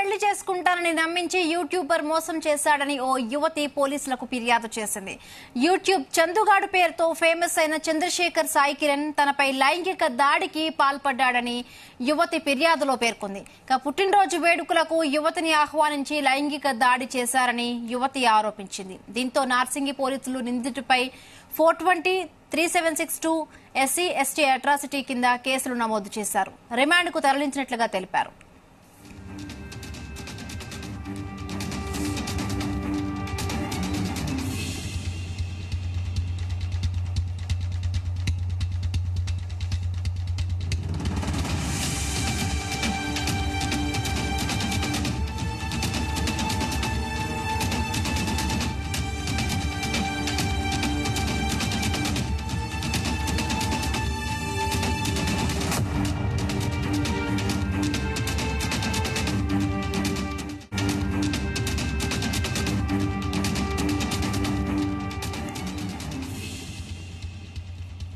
పెళ్లి చేసుకుంటానని నమ్మించి యూట్యూబర్ మోసం చేశాడని ఓ యువతి పోలీసులకు ఫిర్యాదు చేసింది. యూట్యూబ్ చందుగాడు పేరుతో ఫేమస్ అయిన చంద్రశేఖర్ సాయి కిరణ్ తనపై లైంగిక దాడికి పాల్పడ్డాడని యువతి ఫిర్యాదులో పేర్కొంది. పుట్టినరోజు వేడుకలకు యువతిని ఆహ్వానించి లైంగిక దాడి చేశారని యువతి ఆరోపించింది. దీంతో నార్సింగి పోలీసులు నిందితుడిపై 420, 3762 SC ST అట్రాసిటీ కింద కేసులు నమోదు చేశారు. రిమాండ్కు తరలించినట్లుగా తెలిపారు.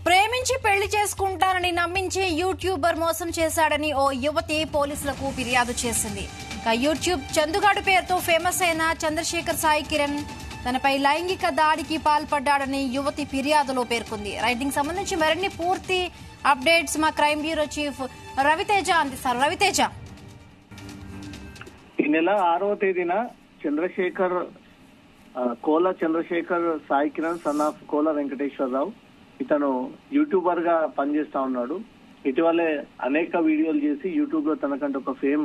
ప్రేమించి పెళ్లి చేసుకుంటానని నమ్మించి యూట్యూబర్ మోసం చేశాడని ఓ యువతి పోలీసులకు ఫిర్యాదు చేసింది. యూట్యూబ్ చందుగాడు పేరుతో ఫేమస్ అయిన చంద్రశేఖర్ సాయి కిరణ్ తనపై లైంగిక దాడికి పాల్పడ్డాడని యువతి ఫిర్యాదులో పేర్కొంది. రైటింగ్ సంబంధించి మరిన్ని పూర్తి అప్డేట్స్ మా క్రైమ్ బ్యూరో చీఫ్ రవితేజ అందిస్తారు. రవితేజ, ఈ నెల 6వ తేదీన కోల చంద్రశేఖర్ సాయి కిరణ్ సన్ ఆఫ్ కోల వెంకటేశ్వరరావు ఇతను యూట్యూబర్ గా పనిచేస్తా ఉన్నాడు. ఇటీవలే అనేక వీడియోలు చేసి యూట్యూబ్ లో తనకంటే ఒక ఫేమ్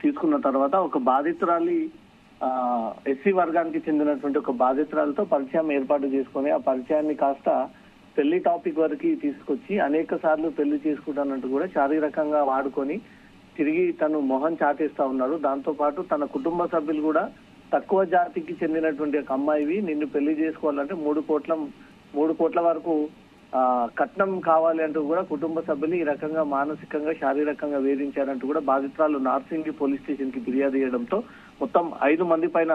తీసుకున్న తర్వాత ఒక బాధితురాలి ఎస్సీ వర్గానికి చెందినటువంటి ఒక బాధితురాలతో పరిచయం ఏర్పాటు చేసుకుని ఆ పరిచయాన్ని కాస్త పెళ్లి టాపిక్ వరకు తీసుకొచ్చి అనేక సార్లు పెళ్లి చేసుకుంటానంటూ కూడా శారీరకంగా వాడుకొని తిరిగి తను మొహం చాటేస్తా ఉన్నాడు. దాంతో పాటు తన కుటుంబ సభ్యులు కూడా తక్కువ జాతికి చెందినటువంటి ఒక అమ్మాయివి నిన్ను పెళ్లి చేసుకోవాలంటే 3 కోట్ల వరకు కట్నం కావాలి అంటూ కూడా కుటుంబ సభ్యులు ఈ రకంగా మానసికంగా శారీరకంగా వేధించారంటూ కూడా బాధితురాలు నార్సింగి పోలీస్ స్టేషన్ కి ఫిర్యాదు చేయడంతో మొత్తం 5 మంది పైన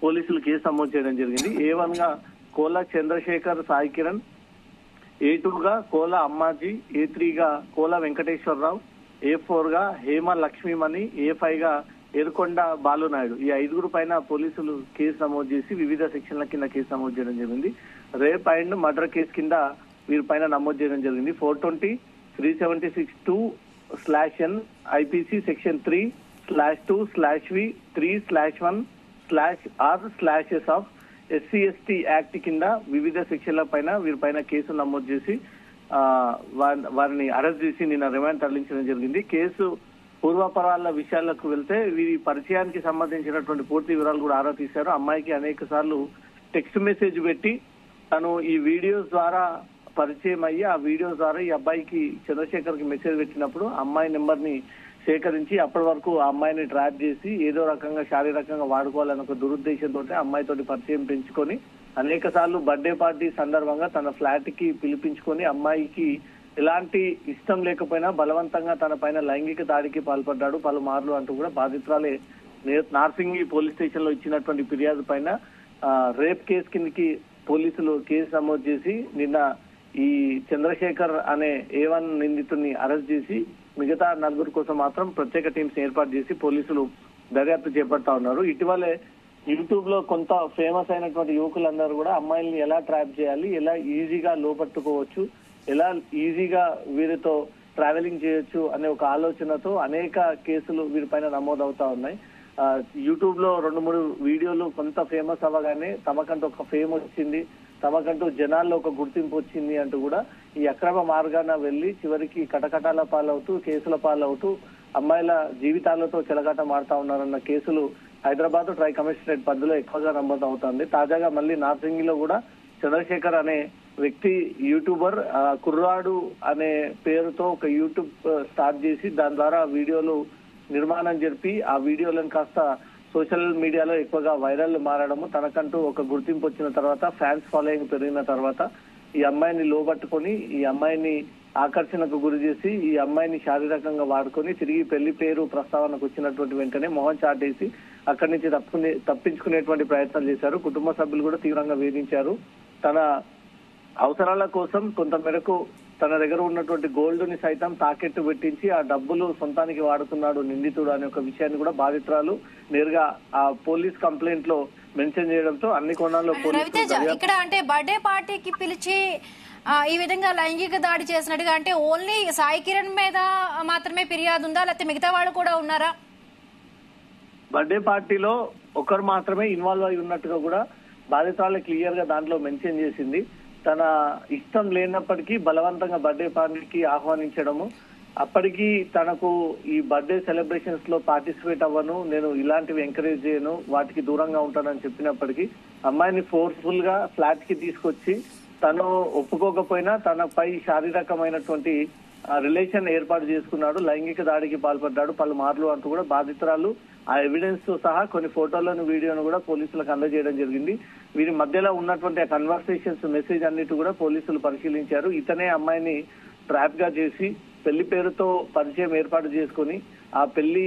పోలీసులు కేసు నమోదు చేయడం జరిగింది. A1 గా కోల చంద్రశేఖర్ సాయి కిరణ్, A2 గా కోల అమ్మాజీ, A3 గా కోల వెంకటేశ్వరరావు, A4 గా హేమ లక్ష్మీమణి, A5 గా ఎరుకొండ బాలునాయుడు. ఈ 5 పైన పోలీసులు కేసు నమోదు చేసి వివిధ సెక్షన్ల కింద కేసు నమోదు చేయడం జరిగింది. రేప్ అండ్ మర్డర్ కేసు కింద వీరి పైన నమోదు చేయడం జరిగింది. 420, 3762/N IPC section 3/2/V 3/1/R/S of SC ST act కింద వివిధ సెక్షన్ల పైన వీరిపైన కేసు నమోదు చేసి వారిని అరెస్ట్ చేసి నిన్న రిమాండ్ తరలించడం జరిగింది. కేసు పూర్వపరాల విషయాలకు వెళ్తే వీరి పరిచయానికి సంబంధించినటువంటి పూర్తి వివరాలు కూడా ఆరా తీశారు. అమ్మాయికి అనేక సార్లు టెక్స్ట్ మెసేజ్ పెట్టి తను ఈ వీడియోస్ ద్వారా పరిచయం అయ్యి ఆ వీడియోస్ ద్వారా ఈ అబ్బాయికి చంద్రశేఖర్ కి మెసేజ్ పెట్టినప్పుడు అమ్మాయి నెంబర్ ని సేకరించి అప్పటి వరకు ఆ అమ్మాయిని ట్రాప్ చేసి ఏదో రకంగా శారీరకంగా వాడుకోవాలని ఒక దురుద్దేశంతో అమ్మాయితోటి పరిచయం పెంచుకొని అనేక సార్లు బర్త్డే పార్టీ సందర్భంగా తన ఫ్లాట్ కి పిలిపించుకొని అమ్మాయికి ఎలాంటి ఇష్టం లేకపోయినా బలవంతంగా తన పైన లైంగిక దాడికి పాల్పడ్డాడు పలుమార్లు అంటూ కూడా బాధితురాలే నార్సింగి పోలీస్ స్టేషన్ లో ఇచ్చినటువంటి ఫిర్యాదు పైన రేప్ కేసు కిందకి పోలీసులు కేసు నమోదు చేసి నిన్న ఈ చంద్రశేఖర్ అనే A1 నిందితుడిని అరెస్ట్ చేసి మిగతా 4 కోసం మాత్రం ప్రత్యేక టీమ్స్ ఏర్పాటు చేసి పోలీసులు దర్యాప్తు చేపడతా ఉన్నారు. ఇటీవలే యూట్యూబ్ లో కొంత ఫేమస్ అయినటువంటి యువకులందరూ కూడా అమ్మాయిల్ని ఎలా ట్రాప్ చేయాలి, ఎలా ఈజీగా లోపట్టుకోవచ్చు, ఎలా ఈజీగా వీరితో ట్రావెలింగ్ చేయొచ్చు అనే ఒక ఆలోచనతో అనేక కేసులు వీరిపైన నమోదవుతా ఉన్నాయి. యూట్యూబ్ లో 2-3 వీడియోలు కొంత ఫేమస్ అవ్వగానే తమకంటూ ఒక ఫేమ్ వచ్చింది, తమకంటూ జనాల్లో ఒక గుర్తింపు వచ్చింది అంటూ కూడా ఈ అక్రమ మార్గాన వెళ్లి చివరికి కటకటాల పాలవుతూ కేసుల పాలవుతూ అమ్మాయిల జీవితాలతో చెలగాట మారుతా ఉన్నారన్న కేసులు హైదరాబాద్ ట్రై కమిషనరేట్ పరిధిలో ఎక్కువగా నమోదు అవుతుంది. తాజాగా మళ్ళీ నార్సింగిలో కూడా చంద్రశేఖర్ అనే వ్యక్తి యూట్యూబర్ కుర్రాడు అనే పేరుతో ఒక యూట్యూబ్ స్టార్ట్ చేసి దాని ద్వారా వీడియోలు నిర్మాణం జరిపి ఆ వీడియోలను కాస్త సోషల్ మీడియాలో ఎక్కువగా వైరల్ మారడము, తనకంటూ ఒక గుర్తింపు వచ్చిన తర్వాత ఫ్యాన్స్ ఫాలోయింగ్ పెరిగిన తర్వాత ఈ అమ్మాయిని లోబట్టుకొని ఈ అమ్మాయిని ఆకర్షణకు గురి చేసి ఈ అమ్మాయిని శారీరకంగా వాడుకొని తిరిగి పెళ్లి పేరు ప్రస్తావనకు వచ్చినటువంటి వెంటనే మొహం చాటేసి అక్కడి నుంచి తప్పించుకునేటువంటి ప్రయత్నాలు చేశారు. కుటుంబ సభ్యులు కూడా తీవ్రంగా వేధించారు. తన అవసరాల కోసం కొంత మేరకు తన దగ్గర ఉన్నటువంటి గోల్డ్ ని సైతం తాకెట్టు పెట్టించి ఆ డబ్బులు సొంతానికి వాడుతున్నాడు నిందితుడు అనే ఒక విషయాన్ని కూడా బాధితురాలు నేరుగా ఆ పోలీస్ కంప్లైంట్ లో మెన్షన్ చేయడంతో అన్ని కోణాల్లో రవితేజ ఇక్కడ అంటే బర్త్డే పార్టీకి పిలిచి ఈ విధంగా లైంగిక దాడి చేసినట్టుగా అంటే ఓన్లీ సాయి కిరణ్ మీద మాత్రమే ఫిర్యాదు ఉందా, లేకపోతే మిగతా వాళ్ళు కూడా ఉన్నారా? బర్త్డే పార్టీలో ఒకరు మాత్రమే ఇన్వాల్వ్ అయి ఉన్నట్టుగా కూడా బాధితురాలు క్లియర్ గా దాంట్లో మెన్షన్ చేసింది. తన ఇష్టం లేనప్పటికీ బలవంతంగా బర్త్డే పార్టీకి ఆహ్వానించడము, అప్పటికి తనకు ఈ బర్త్డే సెలబ్రేషన్స్ లో పార్టిసిపేట్ అవ్వను, నేను ఇలాంటివి ఎంకరేజ్ చేయను, వాటికి దూరంగా ఉంటానని చెప్పినప్పటికీ అమ్మాయిని ఫోర్స్ఫుల్ గా ఫ్లాట్ కి తీసుకొచ్చి తను ఒప్పుకోకపోయినా తనపై శారీరకమైనటువంటి రిలేషన్ ఏర్పాటు చేసుకున్నాడు, లైంగిక దాడికి పాల్పడ్డాడు పలుమార్లు అంటూ కూడా బాధితురాలు ఆ ఎవిడెన్స్ తో సహా కొన్ని ఫోటోలను వీడియోను కూడా పోలీసులకు అందజేయడం జరిగింది. వీరి మధ్యలో ఉన్నటువంటి ఆ కన్వర్సేషన్స్ మెసేజ్ అన్నిటి కూడా పోలీసులు పరిశీలించారు. ఇతనే అమ్మాయిని ట్రాప్ గా చేసి పెళ్లి పేరుతో పరిచయం ఏర్పాటు చేసుకుని ఆ పెళ్లి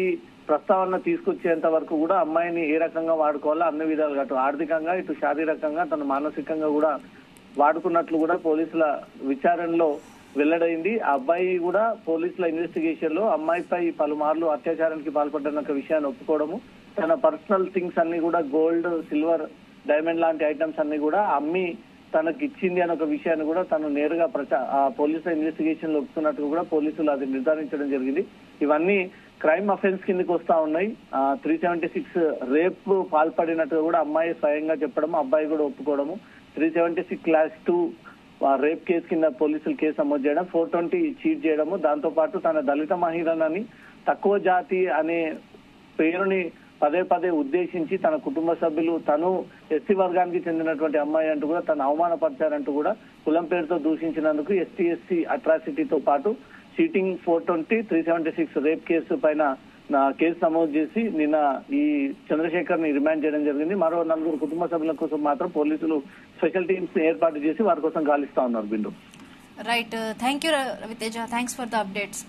ప్రస్తావన తీసుకొచ్చేంత వరకు కూడా అమ్మాయిని ఏ రకంగా వాడుకోవాలో అన్ని విధాలుగా అటు ఆర్థికంగా ఇటు శారీరకంగా తను మానసికంగా కూడా వాడుకున్నట్లు కూడా పోలీసుల విచారణలో వెల్లడైంది. ఆ అబ్బాయి కూడా పోలీసుల ఇన్వెస్టిగేషన్ లో అమ్మాయిపై పలుమార్లు అత్యాచారానికి పాల్పడ్డ విషయాన్ని ఒప్పుకోవడము, తన పర్సనల్ థింగ్స్ అన్ని కూడా గోల్డ్, సిల్వర్, డైమండ్ లాంటి ఐటమ్స్ అన్ని కూడా అమ్మి తనకు ఇచ్చింది అనే ఒక విషయాన్ని కూడా తను నేరుగా పోలీసుల ఇన్వెస్టిగేషన్ లో ఒప్పుకున్నట్టు కూడా పోలీసులు అది నిర్ధారించడం జరిగింది. ఇవన్నీ క్రైమ్ అఫెన్స్ కిందకి వస్తా ఉన్నాయి. 376 రేప్ పాల్పడినట్టుగా కూడా అమ్మాయి స్వయంగా చెప్పడం, అబ్బాయి కూడా ఒప్పుకోవడము, 376 క్లాస్ 2 రేప్ కేసు కింద పోలీసులు కేసు నమోదు చేయడం, 420 చీట్ చేయడము, దాంతో పాటు తన దళిత మహిళలని తక్కువ జాతి అనే పేరుని పదే పదే ఉద్దేశించి తన కుటుంబ సభ్యులు తను ఎస్సీ వర్గానికి చెందినటువంటి అమ్మాయి అంటూ కూడా తను అవమానపరిచారంటూ కూడా కులం పేరుతో దూషించినందుకు ఎస్టీ అట్రాసిటీతో పాటు చీటింగ్ 420, 376 రేప్ కేసు పైన కేసు నమోదు చేసి నిన్న ఈ చంద్రశేఖర్ ని రిమాండ్ చేయడం జరిగింది. మరో 4 కుటుంబ సభ్యుల కోసం మాత్రం పోలీసులు స్పెషల్ టీమ్స్ ఏర్పాటు చేసి వారి కోసం గాలిస్తా ఉన్నారు. బిందు right, thank you Raviteja, thanks for the updates.